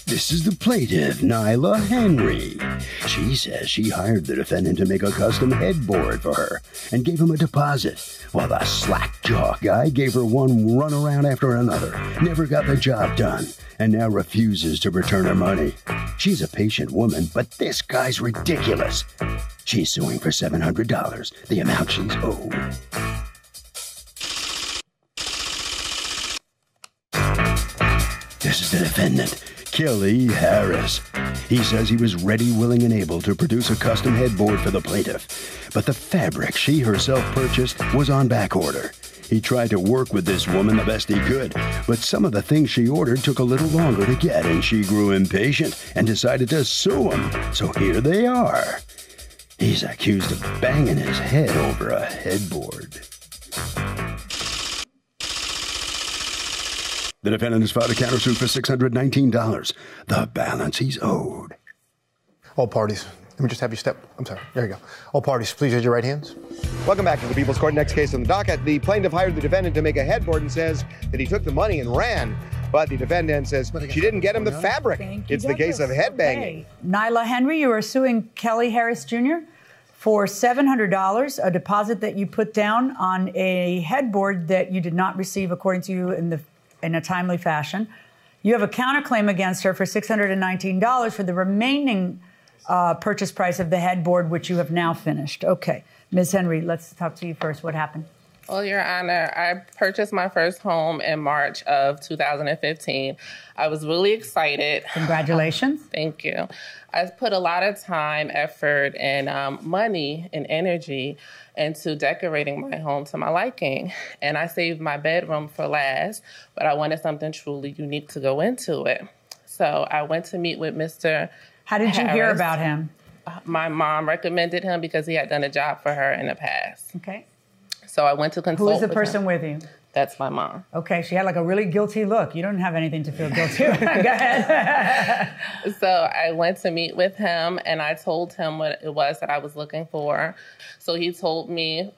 This is the plaintiff, Nyla Henry. She says she hired the defendant to make a custom headboard for her and gave him a deposit, while the slack-jaw guy gave her one runaround after another, never got the job done, and now refuses to return her money. She's a patient woman, but this guy's ridiculous. She's suing for $700, the amount she's owed. This is the defendant, Kelly Harris. He says he was ready, willing, and able to produce a custom headboard for the plaintiff, but the fabric she herself purchased was on back order. He tried to work with this woman the best he could, but some of the things she ordered took a little longer to get, and she grew impatient and decided to sue him. So here they are. He's accused of banging his head over a headboard. The defendant has filed a countersuit for $619, the balance he's owed. All parties. Let me just have you step. I'm sorry. There you go. All parties, please raise your right hands. Welcome back to the People's Court. Next case on the docket. The plaintiff hired the defendant to make a headboard and says that he took the money and ran. But the defendant says she didn't get him the fabric. It's the case of headbanging. Okay. Nyla Henry, you are suing Kelly Harris Jr. for $700, a deposit that you put down on a headboard that you did not receive according to you in a timely fashion. You have a counterclaim against her for $619 for the remaining purchase price of the headboard, which you have now finished. Okay. Ms. Henry, let's talk to you first. What happened? Well, Your Honor, I purchased my first home in March of 2015. I was really excited. Congratulations. Thank you. I put a lot of time, effort, and money and energy into decorating my home to my liking. And I saved my bedroom for last, but I wanted something truly unique to go into it. So I went to meet with Mr. How did you hear about him? My mom recommended him because he had done a job for her in the past. Okay. So I went to consult with Who is the person with you? That's my mom. Okay, she had like a really guilty look. You don't have anything to feel guilty with. Go ahead. So I went to meet with him, and I told him what it was that I was looking for. So he told me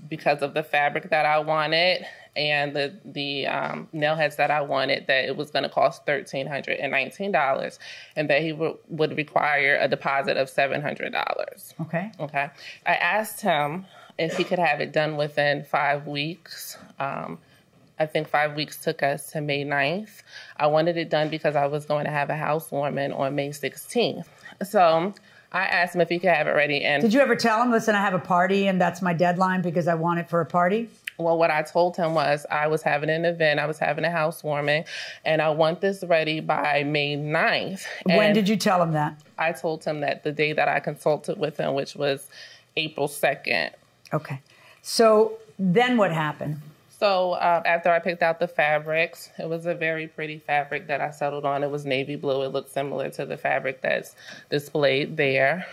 because of the fabric that I wanted and the nail heads that I wanted, that it was going to cost $1,319, and that he would require a deposit of $700. Okay. Okay. I asked him if he could have it done within 5 weeks. I think 5 weeks took us to May 9th. I wanted it done because I was going to have a housewarming on May 16th. So I asked him if he could have it ready. And did you ever tell him, listen, I have a party and that's my deadline because I want it for a party? Well, what I told him was I was having an event, I was having a housewarming, and I want this ready by May 9th. When did you tell him that? I told him that the day that I consulted with him, which was April 2nd. Okay. So then what happened? So after I picked out the fabrics, it was a very pretty fabric that I settled on. It was navy blue. It looked similar to the fabric that's displayed there.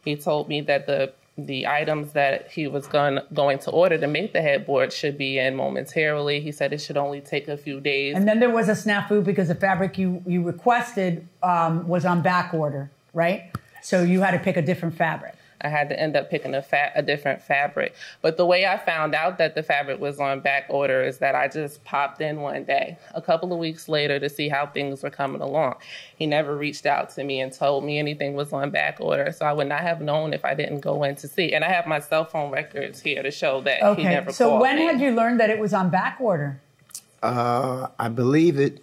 He told me that the items that he was going to order to make the headboard should be in momentarily. He said it should only take a few days. And then there was a snafu because the fabric you requested was on back order, right? So you had to pick a different fabric. I had to end up picking a different fabric. But the way I found out that the fabric was on back order is that I just popped in one day, a couple of weeks later, to see how things were coming along. He never reached out to me and told me anything was on back order, so I would not have known if I didn't go in to see. And I have my cell phone records here to show that he never called me. So when had you learned that it was on back order? I believe it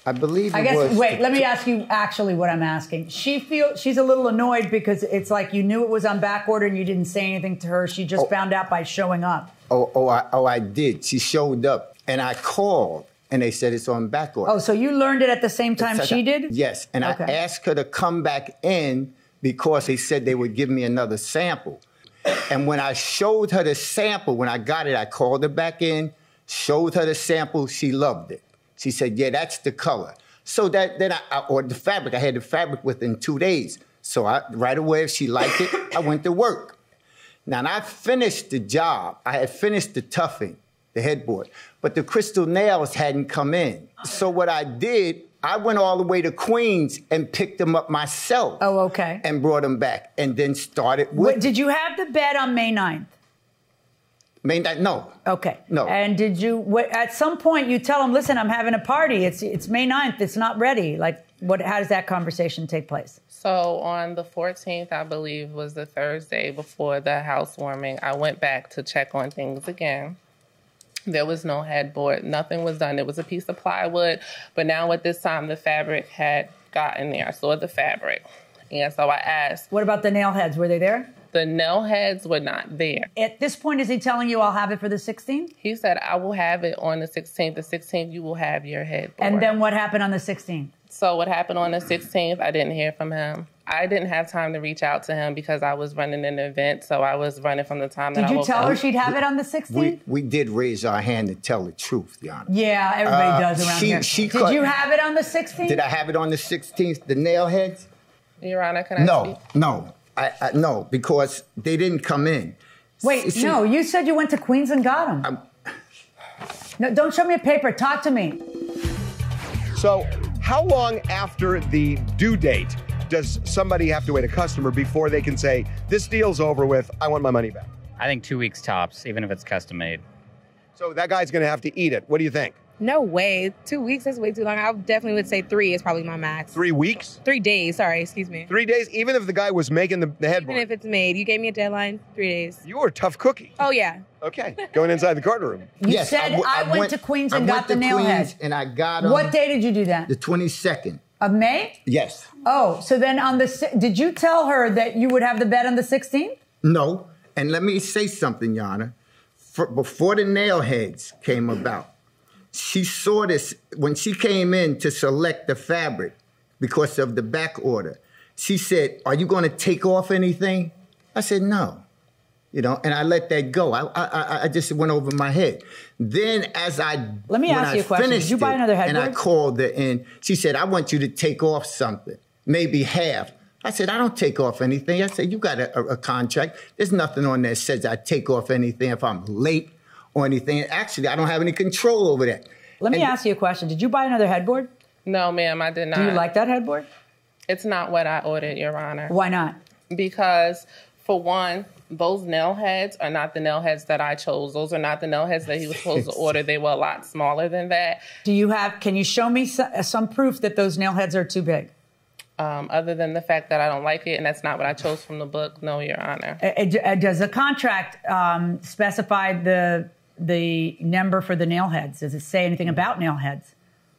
was. Wait, let me ask you actually what I'm asking. She's a little annoyed because it's like you knew it was on back order and you didn't say anything to her. She just found out by showing up. I did. She showed up and I called and they said it's on back order. Oh, so you learned it at the same time she did? Yes. And I asked her to come back in because they said they would give me another sample. And when I showed her the sample, when I got it, I called her back in, showed her the sample. She loved it. She said, yeah, that's the color. So then I ordered the fabric. I had the fabric within 2 days. So right away, if she liked it, I went to work. Now, and I finished the job. I had finished the tuffing, the headboard, but the crystal nails hadn't come in. So what I did, I went all the way to Queens and picked them up myself. Oh, okay. And brought them back and then started with. Did you have the bed on May 9th? No. Okay. No. And did you, at some point, you tell him, listen, I'm having a party. It's May 9th. It's not ready. Like, how does that conversation take place? So on the 14th, I believe, was the Thursday before the housewarming, I went back to check on things again. There was no headboard. Nothing was done. It was a piece of plywood. But now at this time, the fabric had gotten there. I saw the fabric. And so I asked. What about the nail heads? Were they there? The nail heads were not there. At this point, is he telling you I'll have it for the 16th? He said, I will have it on the 16th. The 16th, you will have your headboard. And then what happened on the 16th? So what happened on the 16th, I didn't hear from him. I didn't have time to reach out to him because I was running an event, so I was running from the time that I woke up. Did you tell her she'd have it on the 16th? We did raise our hand to tell the truth, Your Honor. Yeah, everybody does around here. Did you have it on the 16th? Did I have it on the 16th, the nail heads? Your Honor, can I speak? No. No, because they didn't come in. Wait, no, you said you went to Queens and got them. No, don't show me a paper. Talk to me. So how long after the due date does somebody have to wait, a customer, before they can say, this deal's over with, I want my money back? I think 2 weeks tops, even if it's custom made. So that guy's going to have to eat it. What do you think? No way. 2 weeks is way too long. I definitely would say 3 is probably my max. 3 weeks? 3 days. Sorry, excuse me. 3 days, even if the guy was making the headboard? Even if it's made. You gave me a deadline, 3 days. You were a tough cookie. Oh, yeah. Okay, going inside the courtroom. You said I went to Queens and got the nail head. And I got them. What day did you do that? The 22nd. Of May? Yes. Oh, so then did you tell her that you would have the bed on the 16th? No. And let me say something, Your Honor. Before the nail heads came about, she saw this when she came in to select the fabric because of the back order. She said, are you going to take off anything? I said, no. And I let that go. I just went over my head. Then Let me ask you a question. Did you buy another headboard? And I called her in. She said, I want you to take off something, maybe half. I said, I don't take off anything. I said, you got a contract. There's nothing on there that says I take off anything if I'm late or anything. Actually, I don't have any control over that. Let me ask you a question. Did you buy another headboard? No, ma'am, I did not. Do you like that headboard? It's not what I ordered, Your Honor. Why not? Because, for one, those nail heads are not the nail heads that I chose. Those are not the nail heads that he was supposed to order. They were a lot smaller than that. Can you show me some proof that those nail heads are too big? Other than the fact that I don't like it and that's not what I chose from the book, no, Your Honor. Does the contract specify the number for the nail heads? Does it say anything about nail heads?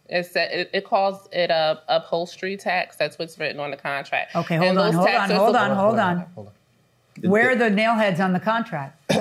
It calls it a upholstery tax. That's what's written on the contract. Okay, hold on. Where are the nail heads on the contract?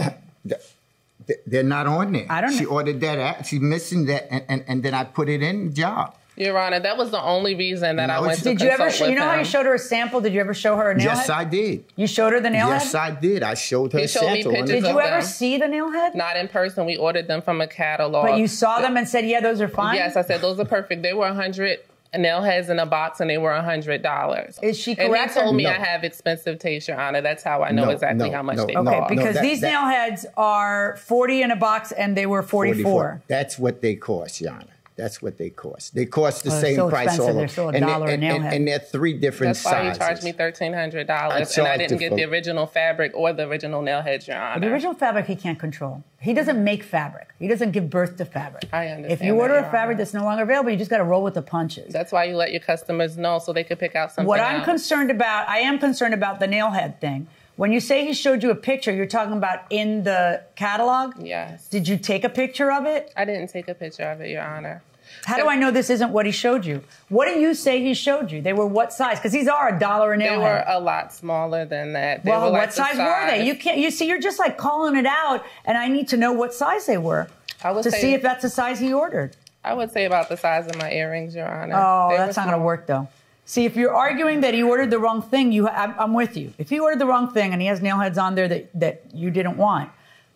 They're not on there. I don't know. She ordered that out. She's missing that, and then I put it in the job. Your Honor, that was the only reason that I went to Did you ever? consult with How him. you showed her a sample? Did you ever show her a nail head? Yes, I did. You showed her the nail head? Yes, I did. I showed her He a showed me sample. pictures Did you of ever them. see the nail head? Not in person. We ordered them from a catalog. But you saw them and said, yeah, those are fine? Yes, I said those are perfect. They were 100 nail heads in a box, and they were $100. Is she And correct? he told me No. I have expensive taste, Your Honor. That's how I know exactly how much they Okay, cost. because these nail heads are 40 in a box, and they were 44. That's what they cost, Your Honor. That's what they cost. They cost the they're same so price expensive. all They're over. still $1 a nail head. And they're 3 different That's why sizes. you charged me $1,300, and I didn't get the original fabric or the original nail heads, Your Honor. The original fabric he can't control. He doesn't make fabric. He doesn't give birth to fabric. I understand If you order that, a Your fabric Honor. that's no longer available, you just got to roll with the punches. That's why you let your customers know so they could pick out something What else. I'm concerned about, I am concerned about the nail head thing. When you say he showed you a picture, you're talking about in the catalog? Yes. Did you take a picture of it? I didn't take a picture of it, Your Honor. How do I know this isn't what he showed you? What do you say he showed you? They were what size? Because these are $1 a nail They were head. a lot smaller than that. They Well, were like what size were they? You can't. You see, you're just like calling it out, and I need to know what size they were to see if that's the size he ordered. I would say about the size of my earrings, Your Honor. Oh, They that's were not going to work, though. See, if you're arguing that he ordered the wrong thing, I'm with you. If he ordered the wrong thing and he has nail heads on there that you didn't want,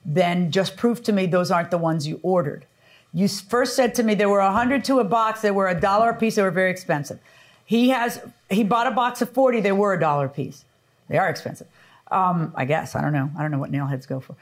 then just prove to me those aren't the ones you ordered. You first said to me there were 100 to a box. They were $1 a piece. They were very expensive. He bought a box of 40. They were $1 a piece. They are expensive. I guess. I don't know. I don't know what nail heads go for.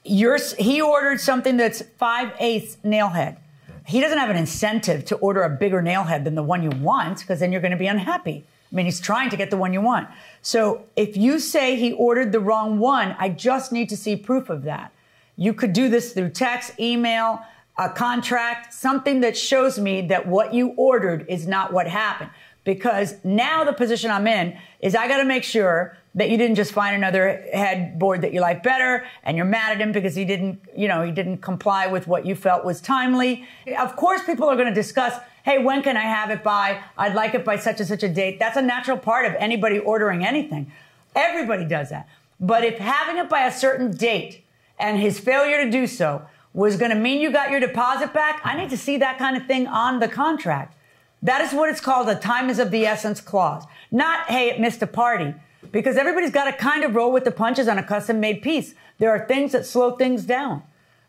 He ordered something that's 5/8 nail head. He doesn't have an incentive to order a bigger nail head than the one you want, because then you're going to be unhappy. I mean, he's trying to get the one you want. So if you say he ordered the wrong one, I just need to see proof of that. You could do this through text, email, a contract, something that shows me that what you ordered is not what happened. Because now the position I'm in is I got to make sure that you didn't just find another headboard that you like better and you're mad at him because he didn't comply with what you felt was timely. Of course, people are going to discuss, hey, when can I have it by? I'd like it by such and such a date. That's a natural part of anybody ordering anything. Everybody does that. But if having it by a certain date and his failure to do so was going to mean you got your deposit back, I need to see that kind of thing on the contract. That is what it's called a time is of the essence clause. Not, hey, it missed a party. Because everybody's got to kind of roll with the punches on a custom-made piece. There are things that slow things down.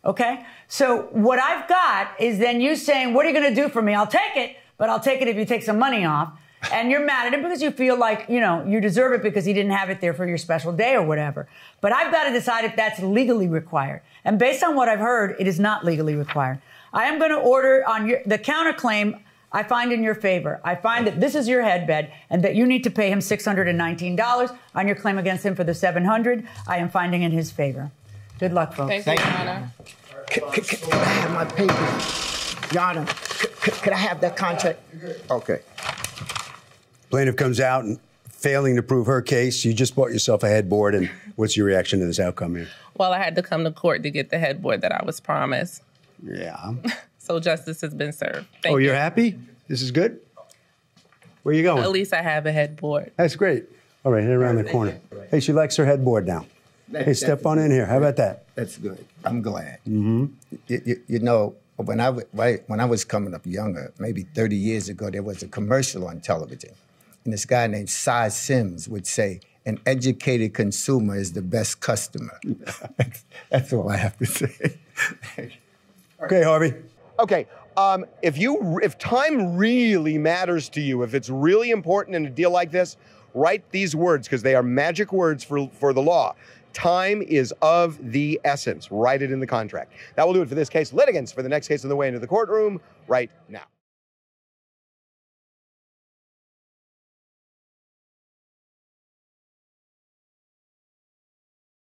Okay? So what I've got is then you saying, what are you going to do for me? I'll take it, but I'll take it if you take some money off. And you're mad at him because you feel like, you deserve it because he didn't have it there for your special day or whatever. But I've got to decide if that's legally required. And based on what I've heard, it is not legally required. I am going to order on the counterclaim I find in your favor. I find that this is your headbed and that you need to pay him $619 on your claim against him for the $700. I am finding in his favor. Good luck, folks. Thank you, Your Honor. Could I have my papers? Your Honor, could I have that contract? Okay. Plaintiff comes out and failing to prove her case. You just bought yourself a headboard, and what's your reaction to this outcome here? Well, I had to come to court to get the headboard that I was promised. Yeah. So justice has been served. Thank you. You're happy? This is good? Where are you going? At least I have a headboard. That's great. All right, head around the corner. Hey, she likes her headboard now. Hey, step on in here. How about that? That's good. I'm glad. Mm-hmm. When I was coming up younger, maybe 30 years ago, there was a commercial on television. And this guy named Cy Sims would say, an educated consumer is the best customer. That's all I have to say. Okay, Harvey. Okay, if time really matters to you, if it's really important in a deal like this, write these words because they are magic words for the law. Time is of the essence. Write it in the contract. That will do it for this case. Litigants for the next case on the way into the courtroom right now.